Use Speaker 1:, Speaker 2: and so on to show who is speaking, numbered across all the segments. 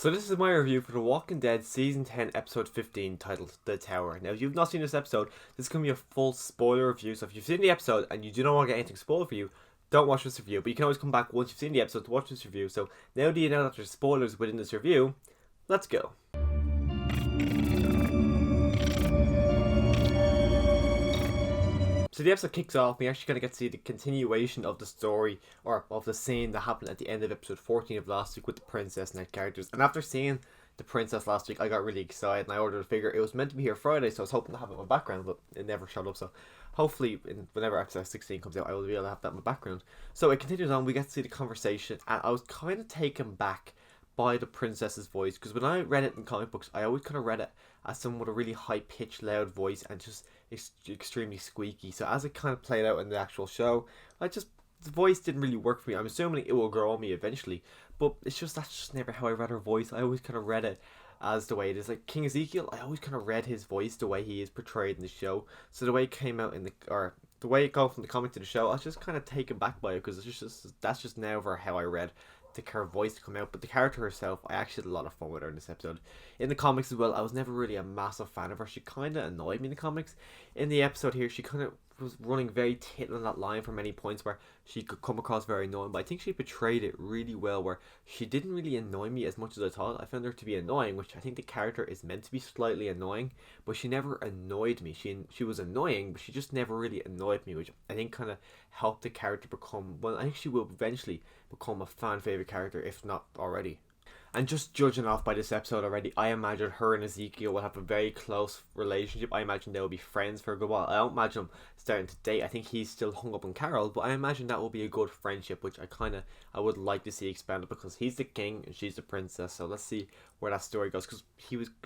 Speaker 1: So this is my review for The Walking Dead Season 10 Episode 15 titled The Tower. Now if you've not seen this episode, this is going to be a full spoiler review, so if you've seen the episode and you do not want to get anything spoiled for you, don't watch this review, but you can always come back once you've seen the episode to watch this review. So now that you know that there's spoilers within this review, let's go. So the episode kicks off, we actually kind of get to see the continuation of the story, or of the scene that happened at the end of episode 14 of last week with the princess and her characters. And after seeing the princess last week, I got really excited and I ordered a figure. It was meant to be here Friday, so I was hoping to have it in my background, but it never showed up. So hopefully, whenever episode 16 comes out, I will be able to have that in my background. So it continues on, we get to see the conversation, and I was kind of taken back by the princess's voice, because when I read it in comic books, I always kind of read it as someone with a really high-pitched, loud voice and just extremely squeaky. So as it kind of played out in the actual show, the voice didn't really work for me. I'm assuming it will grow on me eventually, but that's just never how I read her voice. I always kind of read it as the way it is. Like King Ezekiel, I always kind of read his voice the way he is portrayed in the show. So the way it came out the way it got from the comic to the show, I was just kind of taken back by it, because that's just never how I read her voice to come out. But the character herself, I actually had a lot of fun with her in this episode. In the comics as well, I was never really a massive fan of her. She kind of annoyed me in the comics. In the episode here, she kind of was running very tit on that line for many points where she could come across very annoying, but I think she portrayed it really well, where she didn't really annoy me as much as I thought. I found her to be annoying, which I think the character is meant to be slightly annoying, but she never annoyed me. She was annoying, but she just never really annoyed me, which I think kind of helped the character become, well, I think she will eventually become a fan favorite character, if not already. And just judging off by this episode already, I imagine her and Ezekiel will have a very close relationship. I imagine they will be friends for a good while. I don't imagine them starting to date. I think he's still hung up on Carol, but I imagine that will be a good friendship, which I would like to see expanded, because he's the king and she's the princess. So let's see where that story goes, because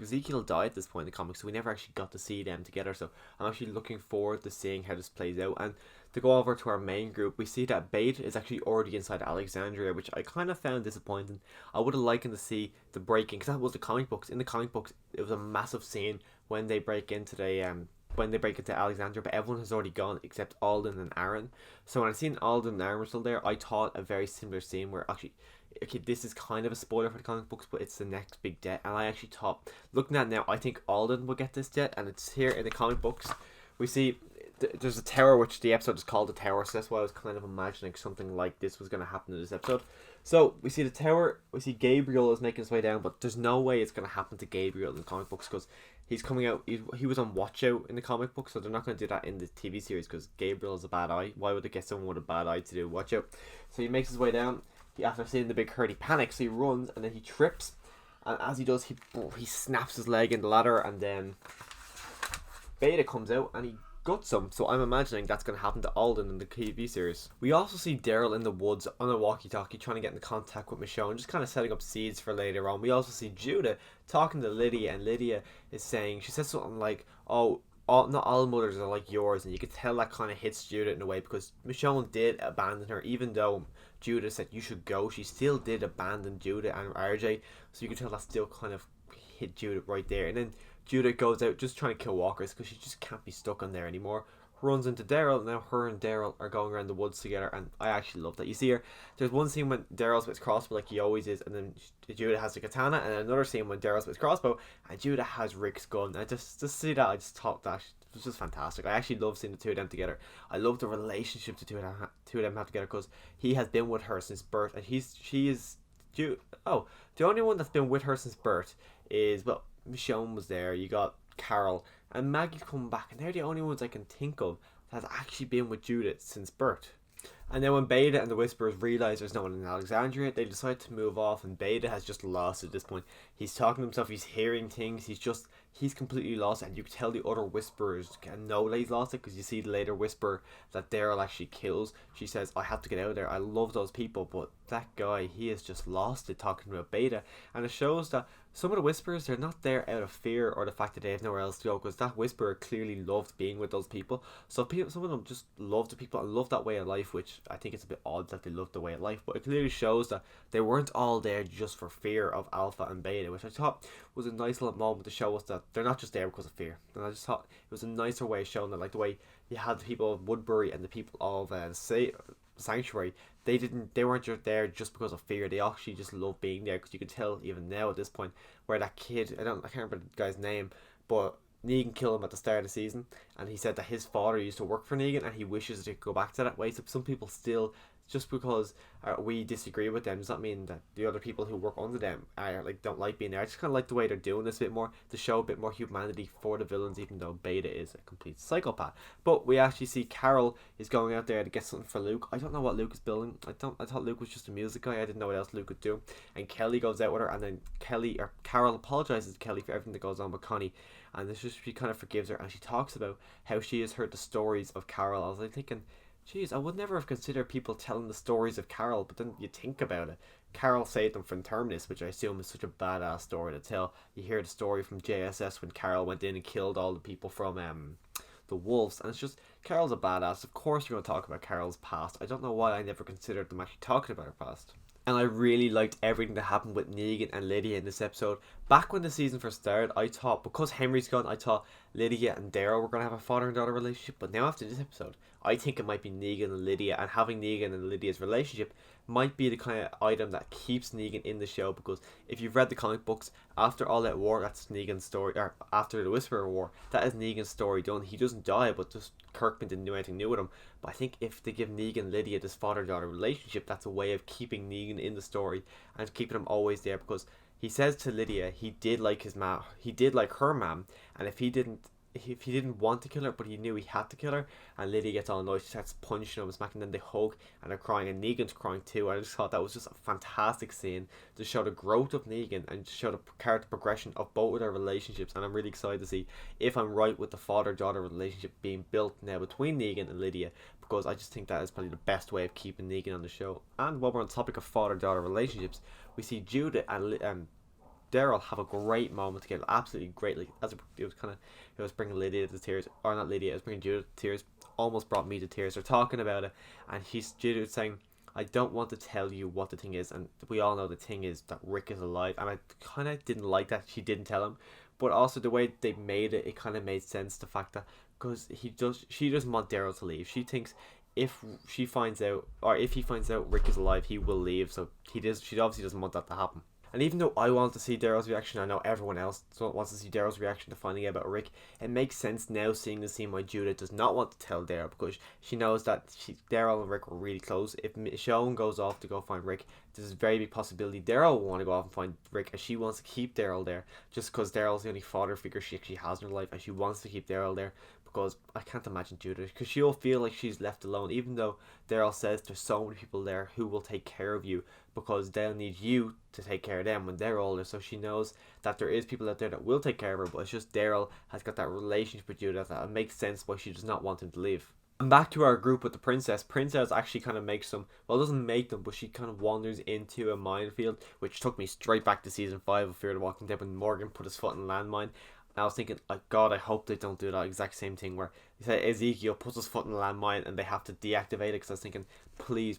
Speaker 1: Ezekiel died at this point in the comics, so we never actually got to see them together. So I'm actually looking forward to seeing how this plays out. And to go over to our main group, we see that Beta is actually already inside Alexandria, which I kind of found disappointing. I would have liked to see the breaking, because that was the comic books. In the comic books, it was a massive scene when they break into Alexandria, but everyone has already gone except Alden and Aaron. So when I seen Alden and Aaron were still there, I thought a very similar scene where actually, okay, this is kind of a spoiler for the comic books, but it's the next big death, and I actually thought, looking at it now, I think Alden will get this death, and it's here in the comic books. We see there's a tower, which the episode is called The Tower, so that's why I was kind of imagining something like this was going to happen in this episode. So we see the tower, we see Gabriel is making his way down, but there's no way it's going to happen to Gabriel in the comic books, because he's coming out, he was on Watch Out in the comic book, so they're not going to do that in the TV series, because Gabriel is a bad eye. Why would they get someone with a bad eye to do Watch Out? So he makes his way down. After seeing the big herd, he panics, so he runs, and then he trips, and as he does, he snaps his leg in the ladder, and then Beta comes out and he guts him. So I'm imagining that's going to happen to Alden in the TV series. We also see Daryl in the woods on a walkie-talkie trying to get into contact with Michonne, just kind of setting up seeds for later on. We also see Judah talking to Lydia, and Lydia is saying, she says something like, not all mothers are like yours, and you could tell that kind of hits Judah in a way, because Michonne did abandon her. Even though Judah said you should go, she still did abandon Judah and RJ, so you can tell that still kind of hit Judah right there. And then Judah goes out just trying to kill walkers, because she just can't be stuck on there anymore. Runs into Daryl. Now her and Daryl are going around the woods together, and I actually love that. You see her, there's one scene when Daryl's with his crossbow like he always is, and then Judah has the katana, and another scene when Daryl's with his crossbow and Judah has Rick's gun. I just see that, I just thought that it was just fantastic. I actually love seeing the two of them together. I love the relationship the two of them have together, because he has been with her since birth, and the only one that's been with her since birth is, well, Michonne was there, you got Carol, and Maggie's coming back, and they're the only ones I can think of that has actually been with Judith since birth. And then when Beta and the Whisperers realise there's no one in Alexandria, they decide to move off, and Beta has just lost at this point. He's talking to himself, he's hearing things, he's completely lost, and you can tell the other Whisperers know that he's lost it, because you see the later Whisper that Daryl actually kills. She says, I have to get out of there, I love those people, but that guy, he has just lost it, talking about Beta. And it shows that some of the Whisperers, they're not there out of fear or the fact that they have nowhere else to go, because that Whisperer clearly loved being with those people. So some of them just love the people and love that way of life, which I think it's a bit odd that they love the way of life, but it clearly shows that they weren't all there just for fear of Alpha and Beta, which I thought was a nice little moment to show us that they're not just there because of fear. And I just thought it was a nicer way of showing that, like the way you had the people of Woodbury and the people of sanctuary, they weren't just there just because of fear. They actually just loved being there, because you can tell even now at this point where that kid, I can't remember the guy's name, but Negan killed him at the start of the season, and he said that his father used to work for Negan, and he wishes to go back to that way. So some people still, just because we disagree with them, does not mean that the other people who work under them are like don't like being there. I just kind of like the way they're doing this a bit more, to show a bit more humanity for the villains, even though Beta is a complete psychopath. But we actually see Carol is going out there to get something for Luke. I don't know what Luke is building. I thought Luke was just a music guy. I didn't know what else Luke could do. And Kelly goes out with her, and then Carol apologizes to Kelly for everything that goes on with Connie. And this just, she kind of forgives her, and she talks about how she has heard the stories of Carol. I was like thinking, geez, I would never have considered people telling the stories of Carol, but then you think about it. Carol saved them from Terminus, which I assume is such a badass story to tell. You hear the story from JSS when Carol went in and killed all the people from the wolves, and it's just, Carol's a badass. Of course you're going to talk about Carol's past. I don't know why I never considered them actually talking about her past. And I really liked everything that happened with Negan and Lydia in this episode. Back when the season first started, I thought, because Henry's gone, I thought Lydia and Daryl were going to have a father and daughter relationship. But now after this episode, I think it might be Negan and Lydia. And having Negan and Lydia's relationship might be the kind of item that keeps Negan in the show. Because if you've read the comic books, after All Out War, that's Negan's story. Or after the Whisperer War, that is Negan's story done. He doesn't die, but just Kirkman didn't do anything new with him. But I think if they give Negan and Lydia this father-daughter relationship, that's a way of keeping Negan in the story and keeping him always there, because he says to Lydia he did like his mom, he did like her mom, and if he didn't want to kill her, but he knew he had to kill her, and Lydia gets all annoyed, she starts punching him and smacking, then they hug and they're crying, and Negan's crying too. I just thought that was just a fantastic scene to show the growth of Negan and to show the character progression of both of their relationships. And I'm really excited to see if I'm right with the father-daughter relationship being built now between Negan and Lydia, because I just think that is probably the best way of keeping Negan on the show. And while we're on the topic of father-daughter relationships, we see Judith and Daryl have a great moment together, absolutely great. Like, it was bringing Lydia to tears, or not Lydia, it was bringing Judith to tears. Almost brought me to tears. They're talking about it, and Judith saying, "I don't want to tell you what the thing is," and we all know the thing is that Rick is alive. And I kind of didn't like that she didn't tell him, but also the way they made it, it kind of made sense. The fact that, because she doesn't want Daryl to leave. She thinks if she finds out, or if he finds out Rick is alive, he will leave. So she obviously doesn't want that to happen. And even though I want to see Daryl's reaction, I know everyone else wants to see Daryl's reaction to finding out about Rick. It makes sense now, seeing the scene why Judith does not want to tell Daryl, because she knows that Daryl and Rick were really close. If Michonne goes off to go find Rick, there's a very big possibility Daryl will want to go off and find Rick, and she wants to keep Daryl there, just because Daryl's the only father figure she actually has in her life, and she wants to keep Daryl there. Because I can't imagine Judith, because she'll feel like she's left alone, even though Daryl says there's so many people there who will take care of you, because they'll need you to take care of them when they're older. So she knows that there is people out there that will take care of her, but it's just Daryl has got that relationship with Judith that it makes sense why she does not want him to leave. And back to our group with the princess. Princess actually kind of makes them, well, doesn't make them, but she kind of wanders into a minefield, which took me straight back to season 5 of Fear the Walking Dead when Morgan put his foot in the landmine. And I was thinking, like, God, I hope they don't do that exact same thing where Ezekiel puts his foot in the landmine and they have to deactivate it, because I was thinking, please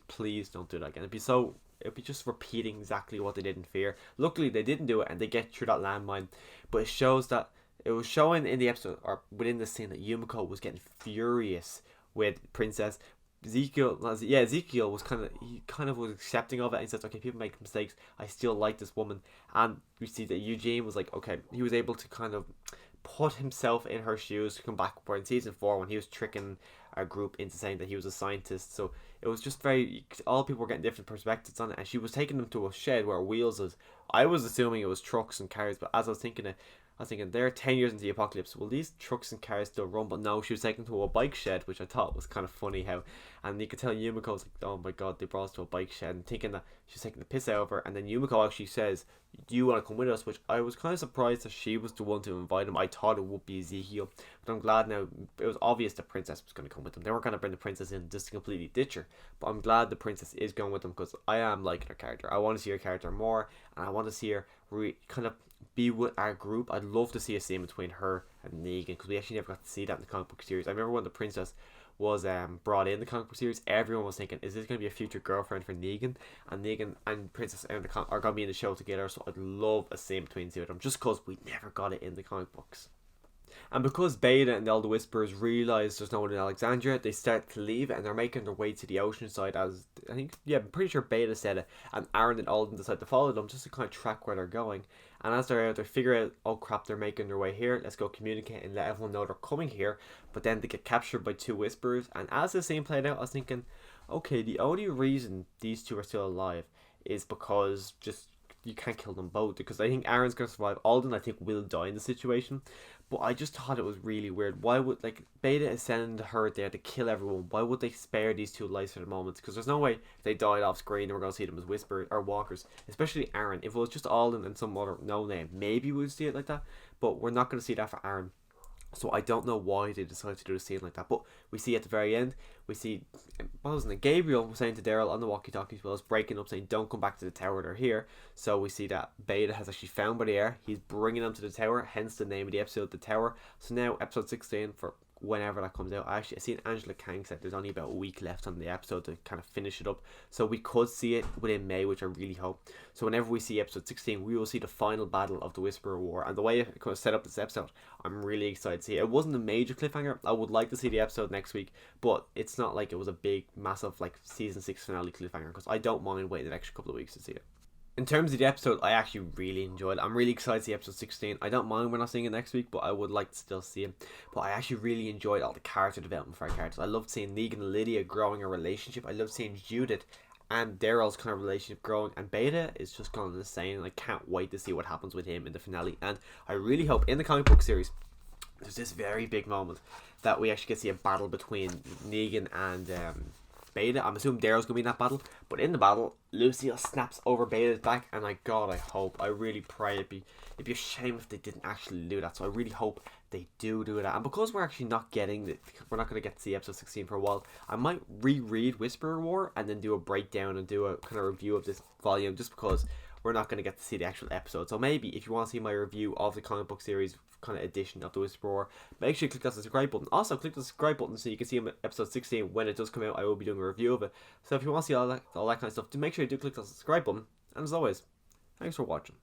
Speaker 1: don't do that again. It'd be just repeating exactly what they did in Fear. Luckily they didn't do it and they get through that landmine, but it shows that, it was showing in the episode, or within the scene, that Yumiko was getting furious with Princess. Ezekiel was kind of was accepting of it, and he says, okay, people make mistakes, I still like this woman. And we see that Eugene was like, okay, he was able to kind of put himself in her shoes to come back for in season 4 when he was tricking our group into saying that he was a scientist. So it was just all people were getting different perspectives on it, and she was taking them to a shed where wheels is. I was assuming it was trucks and cars, but as I was thinking they're 10 years into the apocalypse, will these trucks and cars still run? But no, she was taken to a bike shed, which I thought was kind of funny how, and you could tell Yumiko was like, oh my God, they brought us to a bike shed, and thinking that she's taking the piss out of her. And then Yumiko actually says, do you want to come with us? Which I was kind of surprised that she was the one to invite him. I thought it would be Ezekiel, but I'm glad now. It was obvious the princess was going to come with them. They weren't going to bring the princess in just to completely ditch her, but I'm glad the princess is going with them, because I am liking her character. I want to see her character more, and I want to see her kind of be with our group. I'd love to see a scene between her and Negan, because we actually never got to see that in the comic book series. I remember when the princess was brought in the comic book series, everyone was thinking, is this going to be a future girlfriend for Negan? And Negan and Princess are going to be in the show together, so I'd love a scene between the two of them, just because we never got it in the comic books. And because Beta and all the Whisperers realise there's no one in Alexandria, they start to leave and they're making their way to the ocean side. As I think, yeah, I'm pretty sure Beta said it, and Aaron and Alden decide to follow them just to kind of track where they're going. And as they're out, they figure out, oh crap, they're making their way here. Let's go communicate and let everyone know they're coming here. But then they get captured by two Whisperers. And as the scene played out, I was thinking, okay, the only reason these two are still alive is because just you can't kill them both, because I think Aaron's gonna survive. Alden, I think, will die in the situation. But I just thought it was really weird. Why would, like, Beta is sending the herd there to kill everyone? Why would they spare these two lives for the moment? Because there's no way they died off screen and we're gonna see them as Whisperers or Walkers. Especially Aaron. If it was just Alden and some other no name, maybe we'd see it like that. But we're not gonna see that for Aaron. So I don't know why they decided to do a scene like that. But we see at the very end, we see, what wasn't it, Gabriel was saying to Daryl on the walkie-talkies, well, breaking up, saying don't come back to the tower, they're here. So we see that Beta has actually found where they are. He's bringing them to the tower, hence the name of the episode, The Tower. So now episode 16, for whenever that comes out, I seen Angela Kang said there's only about a week left on the episode to kind of finish it up, so we could see it within May, which I really hope. So whenever we see episode 16, we will see the final battle of the Whisperer War, and the way it kind of set up this episode, I'm really excited to see it. It wasn't a major cliffhanger. I would like to see the episode next week, but it's not like it was a big massive like season 6 finale cliffhanger, because I don't mind waiting an extra couple of weeks to see it. In terms of the episode, I actually really enjoyed it. I'm really excited to see episode 16. I don't mind we're not seeing it next week, but I would like to still see it. But I actually really enjoyed all the character development for our characters. I loved seeing Negan and Lydia growing a relationship. I loved seeing Judith and Daryl's kind of relationship growing. And Beta is just going insane. I can't wait to see what happens with him in the finale. And I really hope in the comic book series, there's this very big moment that we actually get to see a battle between Negan and Beta. I'm assuming Daryl's gonna be in that battle, but in the battle, Lucille snaps over Beta's back, and I hope, I really pray it'd be a shame if they didn't actually do that. So I really hope they do that. And because we're actually not we're not gonna get to see episode 16 for a while, I might reread Whisperer War and then do a breakdown and do a kind of review of this volume, just because we're not going to get to see the actual episode. So maybe if you want to see my review of the comic book series kind of edition of the Whisperer War, make sure you click that subscribe button. Also click the subscribe button so you can see episode 16 when it does come out. I will be doing a review of it. So if you want to see all that kind of stuff, make sure you do click the subscribe button. And as always, thanks for watching.